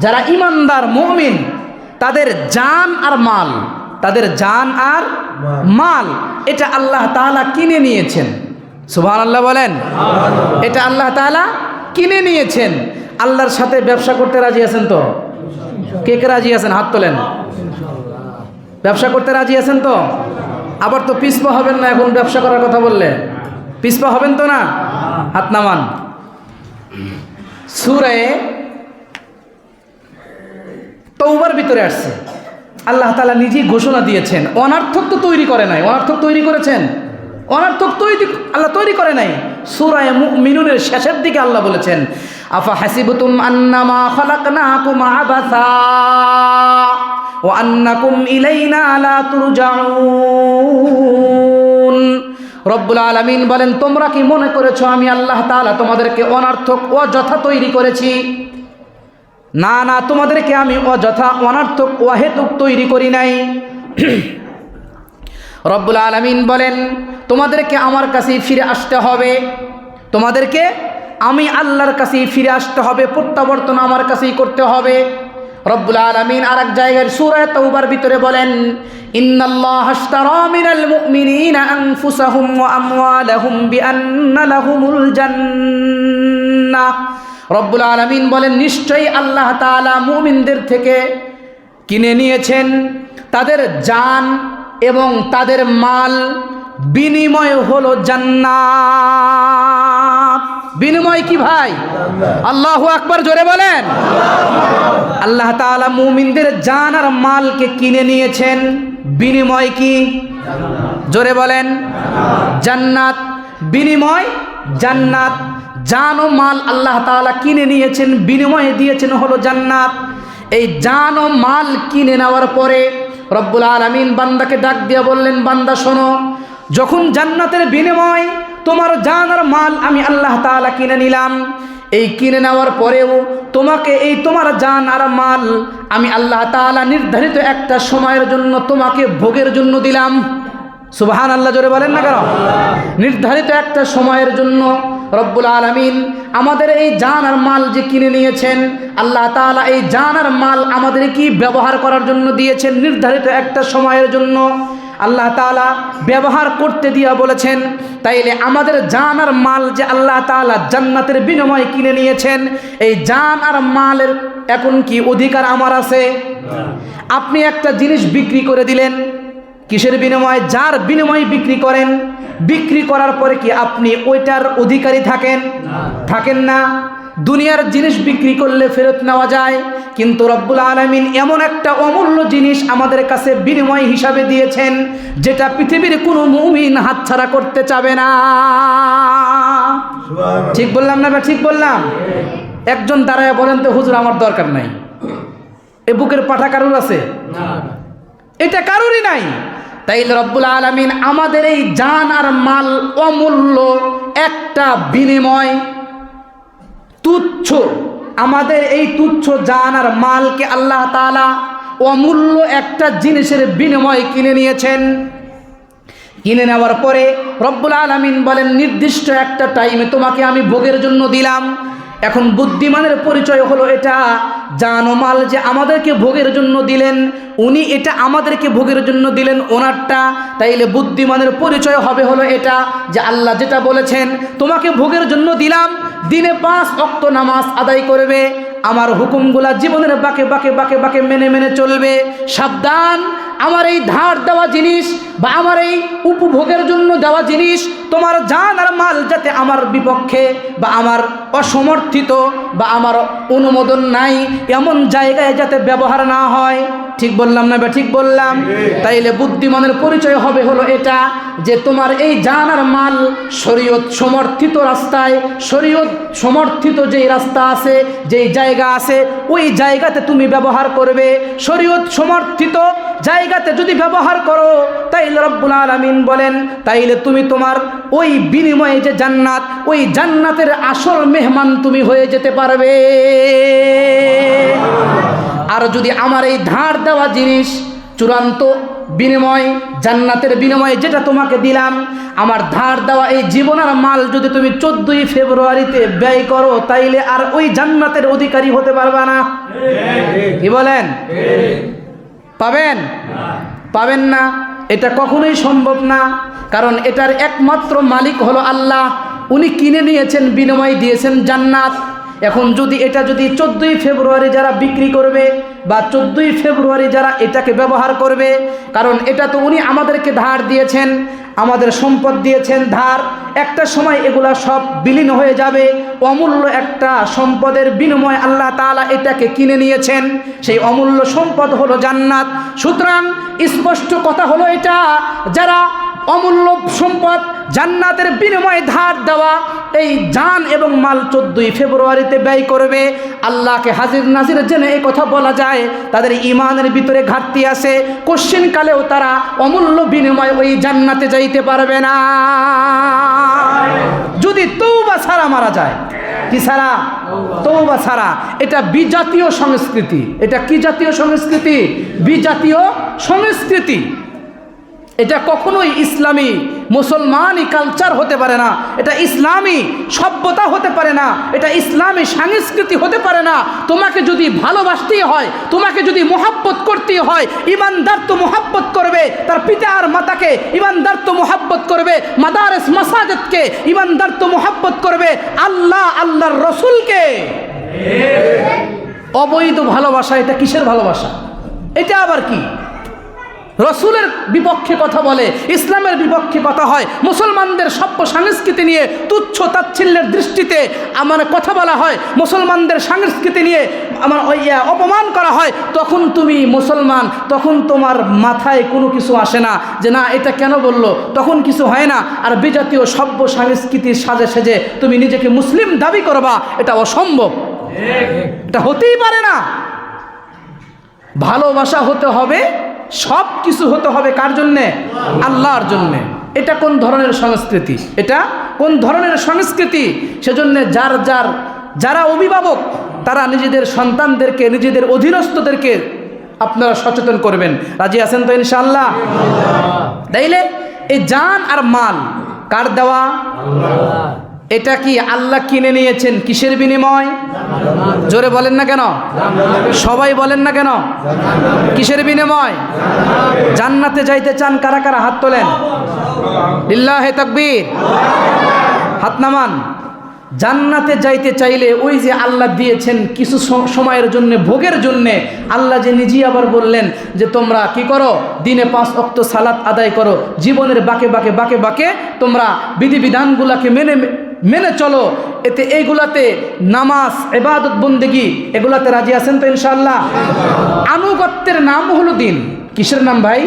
যারা ঈমানদার মুমিন তাদের জান আর মাল, তাদের জান আর মাল এটা আল্লাহ তাআলা কিনে নিয়েছেন। সুবহানাল্লাহ বলেন। এটা আল্লাহ তাআলা কিনে নিয়েছেন। আল্লাহর সাথে ব্যবসা করতে রাজি আছেন তো? কে কে রাজি আছেন হাত তোলেন। ব্যবসা করতে রাজি আছেন তো? আবার তো পিছপা হবেন না, এখন ব্যবসা করার কথা বললে পিছপা হবেন তো না? হাত নামান। সূরা তওবার ভিতরে আসছে আল্লাহ তাআলা নিজেই ঘোষণা দিয়েছেন, অনার্থক তো তৈরি করে নাই। অনার্থক তৈরি করেছেন? অনার্থক তৈরি আল্লাহ তৈরি করে নাই। সূরা মুমিনুনের শেষের দিকে আল্লাহ বলেছেন, আফা হাসিবতুম আন্নামা খালাকনাকুম আবাসা ওয়া আন্নাকুম ইলাইনা লা তুরজাউন। রব্বুল আলামিন বলেন, তোমরা কি মনে করেছো আমি আল্লাহ তাআলা তোমাদেরকে অনার্থক অযথা তৈরি করেছি? না না, তোমাদেরকে আমি অযথা অনার্থক অহেতুক তৈরি করি নাই। রব্বুল আলামিন বলেন, তোমাদেরকে আমার কাছেই ফিরে আসতে হবে, তোমাদেরকে আমি আল্লাহর কাছেই ফিরে আসতে হবে, প্রত্যাবর্তন আমার কাছেই করতে হবে। রব্বুল আলামিন আরেক জায়গায় সূরা তাওবার ভিতরে বলেন, ইন্নাল্লাহা আশতারা মিনাল মুমিনিনা আনফুসাহুম ওয়া আমওয়ালাহুম বিআন্না লাহুমুল জান্নাহ। রব্বুল আলামিন বলেন, নিশ্চয়ই আল্লাহ তাআলা মুমিনদের থেকে কিনে নিয়েছেন তাদের জান এবং তাদের মাল, বিনিময় হলো জান্নাত। বিনিময় কি ভাই? আল্লাহু আকবার, জোরে বলেন। আল্লাহ তাআলা মুমিনদের জান আর মালকে কিনে নিয়েছেন, বিনিময় কি? জোরে বলেন। জান্নাত। বিনিময় জান্নাত। জান ও মাল আল্লাহ তাআলা কিনে নিয়েছেন, বিনিময়ে দিয়েছেন হলো জান্নাত। এই জান ও মাল কিনে নেওয়ার পরে রব্বুল আলামিন বান্দাকে ডাক দিয়ে বললেন, বান্দা শোনো, যখন জান্নাতের বিনিময় তোমার জান আর মাল আমি আল্লাহ তাআলা কিনে নিলাম, এই কিনে নেওয়ার পরেও তোমাকে এই তোমার জান আর মাল আমি আল্লাহ তাআলা নির্ধারিত একটা সময়ের জন্য তোমাকে ভোগের জন্য দিলাম। সুবহানাল্লাহ, জোরে বলেন না কেন? নির্ধারিত একটা সময়ের জন্য রব্বুল আলামিন আমাদের এই জান আর মাল যে কিনে নিয়েছেন, আল্লাহ তাআলা এই জান আর মাল আমাদের কি ব্যবহার করার জন্য দিয়েছেন, নির্ধারিত একটা সময়ের জন্য আল্লাহ তাআলা ব্যবহার করতে দিয়া বলেছেন। তাইলে আমাদের জান আর মাল যে আল্লাহ তাআলা জান্নাতের বিনিময়ে কিনে নিয়েছেন, এই জান আর মালের এখন কি অধিকার আমার আছে? আপনি একটা জিনিস বিক্রি করে দিলেন, কিসের বিনিময়ে? যার বিনিময়ে বিক্রি করেন, বিক্রি করার পরে কি আপনি ওইটার অধিকারী থাকেন? থাকেন না। দুনিয়ার জিনিস বিক্রি করলে ফেরত নেওয়া যায়, কিন্তু রব্বুল আলামিন এমন একটা অমূল্য জিনিস আমাদের কাছে বিনিময় হিসাবে দিয়েছেন, যেটা পৃথিবীর কোনো মুমিন হাতছাড়া করতে চাবে না। ঠিক বললাম না? ঠিক বললাম? একজন দাঁড়ায় বলেন তো, হুজুর আমার দরকার নাই। এ বুকের পাঠা কারুর আছে? এটা কারুরই নাই। তাইলে রব্বুল আলামিন আমাদের এই জান আর মাল অমূল্য একটা বিনিময়, তুচ্ছ, আমাদের এই তুচ্ছ জান আর মালকে আল্লাহ তাআলা অমূল্য একটা জিনিসের বিনিময় কিনে নিয়েছেন। কিনে নেওয়ার পরে রব্বুল আলামিন বলেন, নির্দিষ্ট একটা টাইমে তোমাকে আমি ভোগের জন্য দিলাম। এখন বুদ্ধিমানের পরিচয় হলো এটা, জান ও মাল যে আমাদেরকে ভোগের জন্য দিলেন, উনি এটা আমাদেরকে ভোগের জন্য দিলেন ওনারটা। তাইলে বুদ্ধিমানের পরিচয় হবে হলো এটা, যে আল্লাহ যেটা বলেছেন তোমাকে ভোগের জন্য দিলাম, দিনে 5 ওয়াক্ত নামাজ আদায় করবে, আমার হুকুমগুলা জীবনের বাঁকে বাঁকে বাঁকে বাঁকে মেনে মেনে চলবে। সাবধান, আমার এই ধার দেওয়া জিনিস বা আমার এই উপভোগের জন্য দেওয়া জিনিস তোমার জান আর মাল যাতে আমার বিপক্ষে বা আমার অসমর্থিত বা আমার অনুমোদন নাই এমন জায়গায় যাতে ব্যবহার না হয়। ঠিক বললাম না? ঠিক বললাম। তাইলে বুদ্ধিমানের পরিচয় হবে হলো এটা, যে তোমার এই জান আর মাল শরীয়ত সমর্থিত রাস্তায়, শরীয়ত সমর্থিত যেই রাস্তা আছে, যেই জায়গা আছে, ওই জায়গাতে তুমি ব্যবহার করবে। শরীয়ত সমর্থিত জায়গাতে যদি ব্যবহার করো, তাইলে রব্বুল আলামিন বলেন, তাইলে তুমি তোমার ওই বিনিময়ে যে জান্নাত, ওই জান্নাতের আসল মেহমান তুমি হয়ে যেতে পারবে। আর যদি আমার এই ধার দেওয়া জিনিস চূড়ান্ত বিনিময়, জান্নাতের বিনিময়ে যেটা তোমাকে দিলাম, আমার ধার দেওয়া এই জীবনের মাল যদি তুমি 14ই ফেব্রুয়ারিতে ব্যয় করো, তাইলে আর ওই জান্নাতের অধিকারী হতে পারবে না। কি বলেন? পাবেন? পাবেন না, এটা কখনোই সম্ভব না। কারণ এটার একমাত্র মালিক হলো আল্লাহ। উনি কিনে নিয়েছেন, বিনিময় দিয়েছেন জান্নাত। এখন যদি এটা যদি 14ই ফেব্রুয়ারি যারা বিক্রি করবে বা 14ই ফেব্রুয়ারি যারা এটাকে ব্যবহার করবে, কারণ এটা তো উনি আমাদেরকে ধার দিয়েছেন, আমাদের সম্পদ দিয়েছেন ধার, একটা সময় এগুলা সব বিলীন হয়ে যাবে। অমূল্য একটা সম্পদের বিনিময়ে আল্লাহ তাআলা এটাকে কিনে নিয়েছেন, সেই অমূল্য সম্পদ হলো জান্নাত। সুতরাং স্পষ্ট কথা হলো এটা, যারা অমূল্য সম্পদ জান্নাতের বিনিময়ে ধার দেওয়া এই জান এবং মাল 14ই ফেব্রুয়ারিতে ব্যয় করবে, আল্লাহকে হাজির নাজির জেনে এই কথা বলা যায় তাদের ইমানের ভিতরে ঘাটতি আছে। কোশ্চিন কালেও তারা অমূল্য বিনিময়ে ওই জান্নাতে যাইতে পারবে না, যদি তওবা ছাড়া মারা যায়। কি ছাড়া? তওবা ছাড়া। এটা বিজাতীয় সংস্কৃতি। এটা কি জাতীয় সংস্কৃতি? বিজাতীয় সংস্কৃতি। এটা কখনোই ইসলামী মুসলমানি কালচার হতে পারে না, এটা ইসলামী সভ্যতা হতে পারে না, এটা ইসলামী সংস্কৃতি হতে পারে না। তোমাকে যদি ভালোবাসতেই হয়, তোমাকে যদি মোহাব্বত করতেই হয়, ইমানদার তো মোহাব্বত করবে তার পিতা আর মাতাকে, ইমানদার তো মোহাব্বত করবে মাদারেস মাসাজিদকে, ইমানদার তো মোহাব্বত করবে আল্লাহ আল্লাহর রসুলকে। অবৈধ ভালোবাসা, এটা কিসের ভালোবাসা? এটা আবার কি? রসুলের বিপক্ষে কথা বলে, ইসলামের বিপক্ষে কথা হয়, মুসলমানদের সভ্য সংস্কৃতি নিয়ে তুচ্ছ তাচ্ছিল্যের দৃষ্টিতে আমার কথা বলা হয়, মুসলমানদের সংস্কৃতি নিয়ে আমার অপমান করা হয়, তখন তুমি মুসলমান, তখন তোমার মাথায় কোনো কিছু আসে না যে না এটা কেন বললো, তখন কিছু হয় না। আর বিজাতীয় সভ্য সংস্কৃতির সাজে সেজে তুমি নিজেকে মুসলিম দাবি করবা, এটা অসম্ভব, এটা হতেই পারে না। ভালোবাসা হতে হবে, সব কিছু হতে হবে কার জন্যে? আল্লাহর জন্যে। এটা কোন ধরনের সংস্কৃতি? এটা কোন ধরনের সংস্কৃতি? সেজন্য যারা অভিভাবক তারা নিজেদের সন্তানদেরকে, নিজেদের অধীনস্থদেরকে আপনারা সচেতন করবেন। রাজি আছেন তো ইনশাআল্লাহ? তাইলে এই জান আর মাল কার দেওয়া? এটা কি আল্লাহ কিনে নিয়েছেন কিসের বিনিময়? জোরে বলেন না কেন? সবাই বলেন না কেন? কিসের বিনিময়? জান্নাতে যাইতে চান কারা কারা? হাত তোলেন। লিল্লাহে তাকবীর। হাত নামান। জান্নাতে যাইতে চাইলে ওই যে আল্লাহ দিয়েছেন কিছু সময়ের জন্য, ভোগের জন্য, আল্লাহ যে নিজেই আবার বললেন যে তোমরা কি করো, দিনে 5 ওয়াক্ত সালাত আদায় করো, জীবনের বাঁকে বাঁকে বাঁকে বাঁকে তোমরা বিধিবিধানগুলোকে মেনে চলো। এতে এইগুলাতে নামাজ, ইবাদত, বন্দেগী, এগুলাতে রাজি আছেন তো ইনশাআল্লাহ? আনুগত্যের নাম হলো দিন। কিসের নাম ভাই?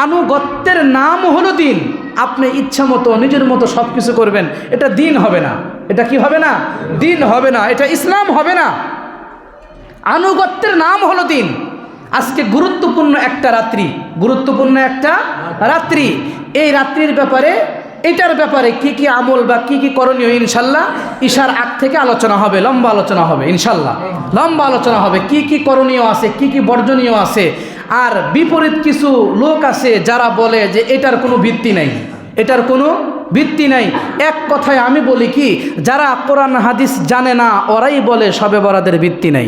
আনুগত্যের নাম হলো দিন। আপনি ইচ্ছা মতো নিজের মতো সব কিছু করবেন, এটা দিন হবে না। এটা কি হবে না? দিন হবে না, এটা ইসলাম হবে না। আনুগত্যের নাম হলো দিন। আজকে গুরুত্বপূর্ণ একটা রাত্রি, এই রাত্রির ব্যাপারে, এটার ব্যাপারে কি কি আমল বা কি কি করণীয় ইনশাল্লাহ ঈশার আগ থেকে আলোচনা হবে, লম্বা আলোচনা হবে ইনশাল্লাহ, লম্বা আলোচনা হবে কি কি করণীয় আছে, কি কি বর্জনীয় আছে। আর বিপরীত কিছু লোক আছে যারা বলে যে এটার কোনো ভিত্তি নাই, এটার কোনো ভিত্তি নাই। এক কথায় আমি বলি কি, যারা কোরআন হাদিস জানে না ওরাই বলে শবে বরাতের ভিত্তি নাই।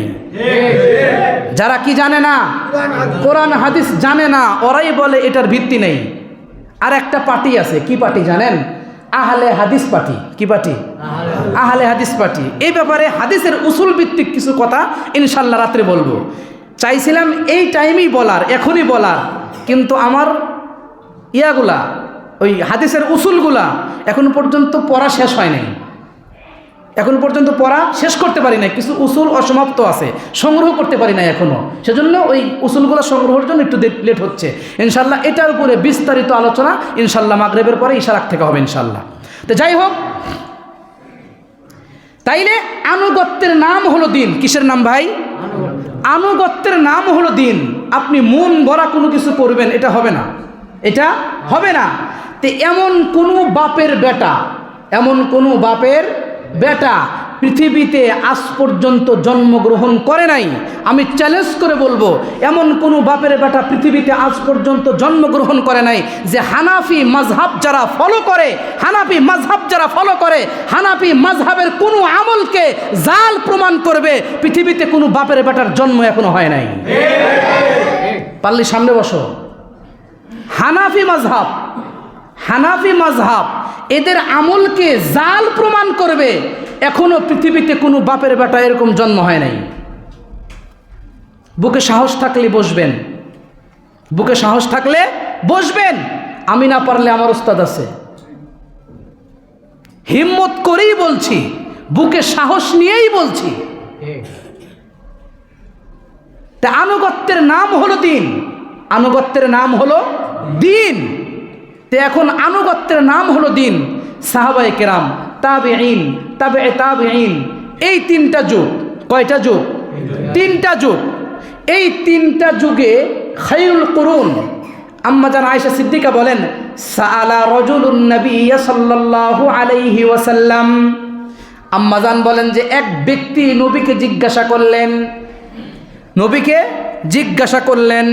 যারা কি জানে না, কোরআন হাদিস জানে না, ওরাই বলে এটার ভিত্তি নেই। আর একটা পার্টি আছে, কি পার্টি জানেন? আহলে হাদিস পার্টি। কি পার্টি? আহলে হাদিস পার্টি। এই ব্যাপারে হাদিসের উসুল ভিত্তিক কিছু কথা ইনশাল্লাহ রাত্রে বলবো। চাইছিলাম এই টাইমেই বলার, এখনই বলার, কিন্তু আমার ইয়াগুলা, ওই হাদিসের উসুলগুলা এখন পর্যন্ত পড়া শেষ হয় নাই, এখন পর্যন্ত পড়া শেষ করতে পারি না। কিছু উসুল অসমাপ্ত আছে, সংগ্রহ করতে পারি না এখনও, সেজন্য ওই উসুলগুলো সংগ্রহের জন্য একটু লেট হচ্ছে। ইনশাল্লাহ এটার উপরে বিস্তারিত আলোচনা ইনশাল্লাহ মাগরিবের পরে ঈশার আগ থেকে হবে ইনশাল্লাহ। তো যাই হোক, তাইলে আনুগত্যের নাম হলো দিন। কিসের নাম ভাই? আনুগত্যের নাম হলো দিন। আপনি মন গড়া কোনো কিছু করবেন, এটা হবে না, এটা হবে না। তো এমন কোনো বাপের বেটা পৃথিবীতে আজ পর্যন্ত জন্মগ্রহণ করে নাই। আমি চ্যালেঞ্জ করে বলবো, এমন কোনো বাপের বেটা পৃথিবীতে আজ পর্যন্ত জন্মগ্রহণ করে নাই যে হানাফি মাযহাব যারা ফলো করে, হানাফি মাযহাবের কোনো আমলকে জাল প্রমাণ করবে, পৃথিবীতে কোনো বাপের বেটার জন্ম এখনো হয় নাই। পারলে সামনে বসো। হানাফি মাযহাব এদের আমলকে জাল প্রমাণ করবে, এখনো পৃথিবীতে কোনো বাপের বেটা এরকম জন্ম হয় নাই। বুকে সাহস থাকলে বসবেন। আমি না পারলে আমার উস্তাদ আছে, হিম্মত করেই বলছি, বুকে সাহস নিয়েই বলছি। তা আনুগত্যের নাম হলো দিন। তো এখন আনুগত্যের নাম হলো দিন। সাহাবায়ে কেরাম, তাবেঈন, তাবেঈন, এই তিনটা যুগ, কয়টা যুগ? তিনটা যুগ। এই তিনটা যুগে খায়রুল কুরুন, আম্মা জান আয়েশা সিদ্দিকা বলেন, সাআলা রাজুলুন নবিয়্য সাল্লাল্লাহু আলাইহি ওয়াসাল্লাম, আম্মা জান বলেন যে এক ব্যক্তি নবীকে জিজ্ঞাসা করলেন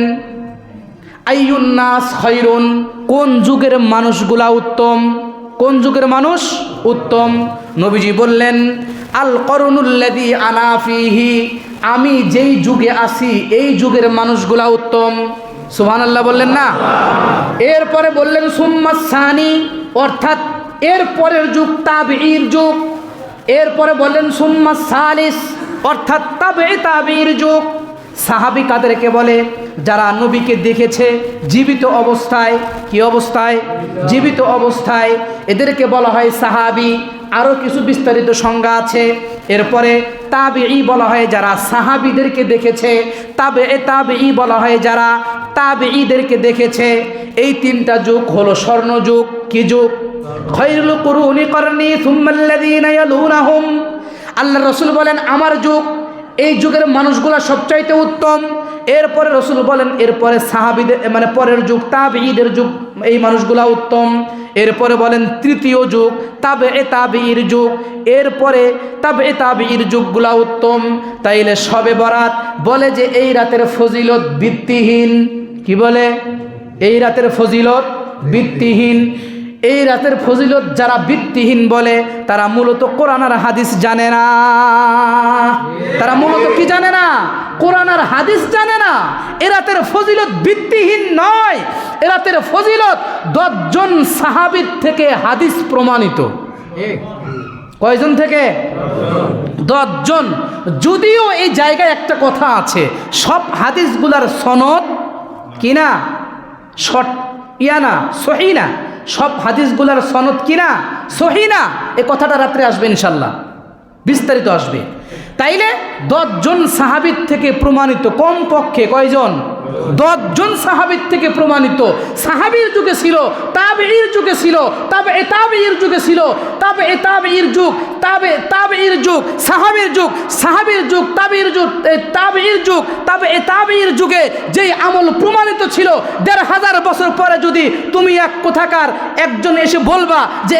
আইয়ুন নাস খায়রুন, কোন যুগের মানুষগুলা উত্তম? নবীজি বললেন, আল করুনুল্লাযী আনা ফীহি, আমি যেই যুগে আছি এই যুগের মানুষগুলা উত্তম। সুবহানাল্লাহ বললেন না? এরপরে বললেন সুম্মা সানি, অর্থাৎ এর পরের যুগ তাবেঈর যুগ। এরপরে বললেন সুম্মা সালিস, অর্থাৎ তাবেঈর যুগ। সাহাবী কাদেরকে বলে? যারা নবীকে দেখেছে জীবিত অবস্থায়। কি অবস্থায়? জীবিত অবস্থায়। এদেরকে বলা হয় সাহাবী। আরও কিছু বিস্তারিত সংজ্ঞা আছে। এরপরে তাবেঈ বলা হয় যারা সাহাবীদেরকে দেখেছে, তাবেঈ বলা হয় যারা তাবেঈদেরকে দেখেছে। এই তিনটা যুগ হলো স্বর্ণযুগ। কি যুগ? খায়রুল কুরুনি করনি সুম্মাল্লাযীনা ইয়ালুনাহুম। আল্লাহ রাসূল বলেন আমার যুগ, এই যুগের মানুষগুলা সবচাইতে উত্তম। এরপরে রাসূল বলেন এরপরে সাহাবীদের মানে পরের যুগ তাবেঈদের যুগ, এই মানুষগুলা উত্তম। এরপরে বলেন তৃতীয় যুগ তাবেঈর যুগ, এরপরে তাবেঈর যুগগুলা উত্তম। তাইলে শবে বরাত বলে যে এই রাতের ফজিলত ভিত্তিহীন। কি বলে? এই রাতের ফজিলত ভিত্তিহীন। এই রাতের ফজিলত যারা ভিত্তিহীন বলে তারা মূলত কোরআন আর হাদিস জানে না। তারা মূলত কি জানে না? কোরআন আর হাদিস জানে না। এ রাতের ফজিলত ভিত্তিহীন নয়, এ রাতের ফজিলত 10 জন সাহাবীর থেকে হাদিস প্রমাণিত। কয়জন থেকে? 10 জন। যদিও এই জায়গায় একটা কথা আছে, সব হাদিসগুলার সনদ কিনা সহি না। সব হাদিসগুলার সনদ কিনা সহি না। এ কথাটা রাত্রে আসবে ইনশাল্লাহ, বিস্তারিত আসবে। তাইলে 10 জন সাহাবীর থেকে প্রমাণিত, কমপক্ষে কয়জন? 10 জন সাহাবীর থেকে প্রমাণিত। সাহাবীর যুগে ছিল, তাবেঈর যুগে ছিল, তাবেঈর যুগে ছিল, তাবেঈর যুগ, তাবেঈর যুগ, সাহাবীর যুগ, তাবেঈর যুগ, তাবেঈর যুগে যেই আমল প্রমাণিত ছিল, 1500 বছর পরে যদি তুমি এক কোথাকার একজন এসে বলবা যে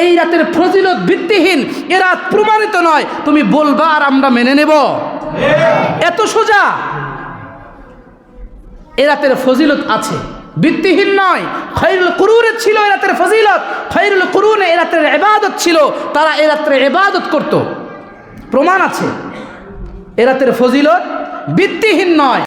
এই রাতের ফজিলত ভিত্তিহীন, এ রাত প্রমাণিত নয়, তুমি বলবা আর আমরা মেনে নেব? এত সোজা। এ রাতের ফজিলত আছে, ভিত্তিহীন নয়। খায়রুল কুরুনে ছিল এ রাতের ফজিলত, খায়রুল কুরুনে এ রাতের ইবাদত ছিল, তারা এ রাত্রে ইবাদত করত। প্রমাণ আছে, এ রাতের ফজিলত ভিত্তিহীন নয়।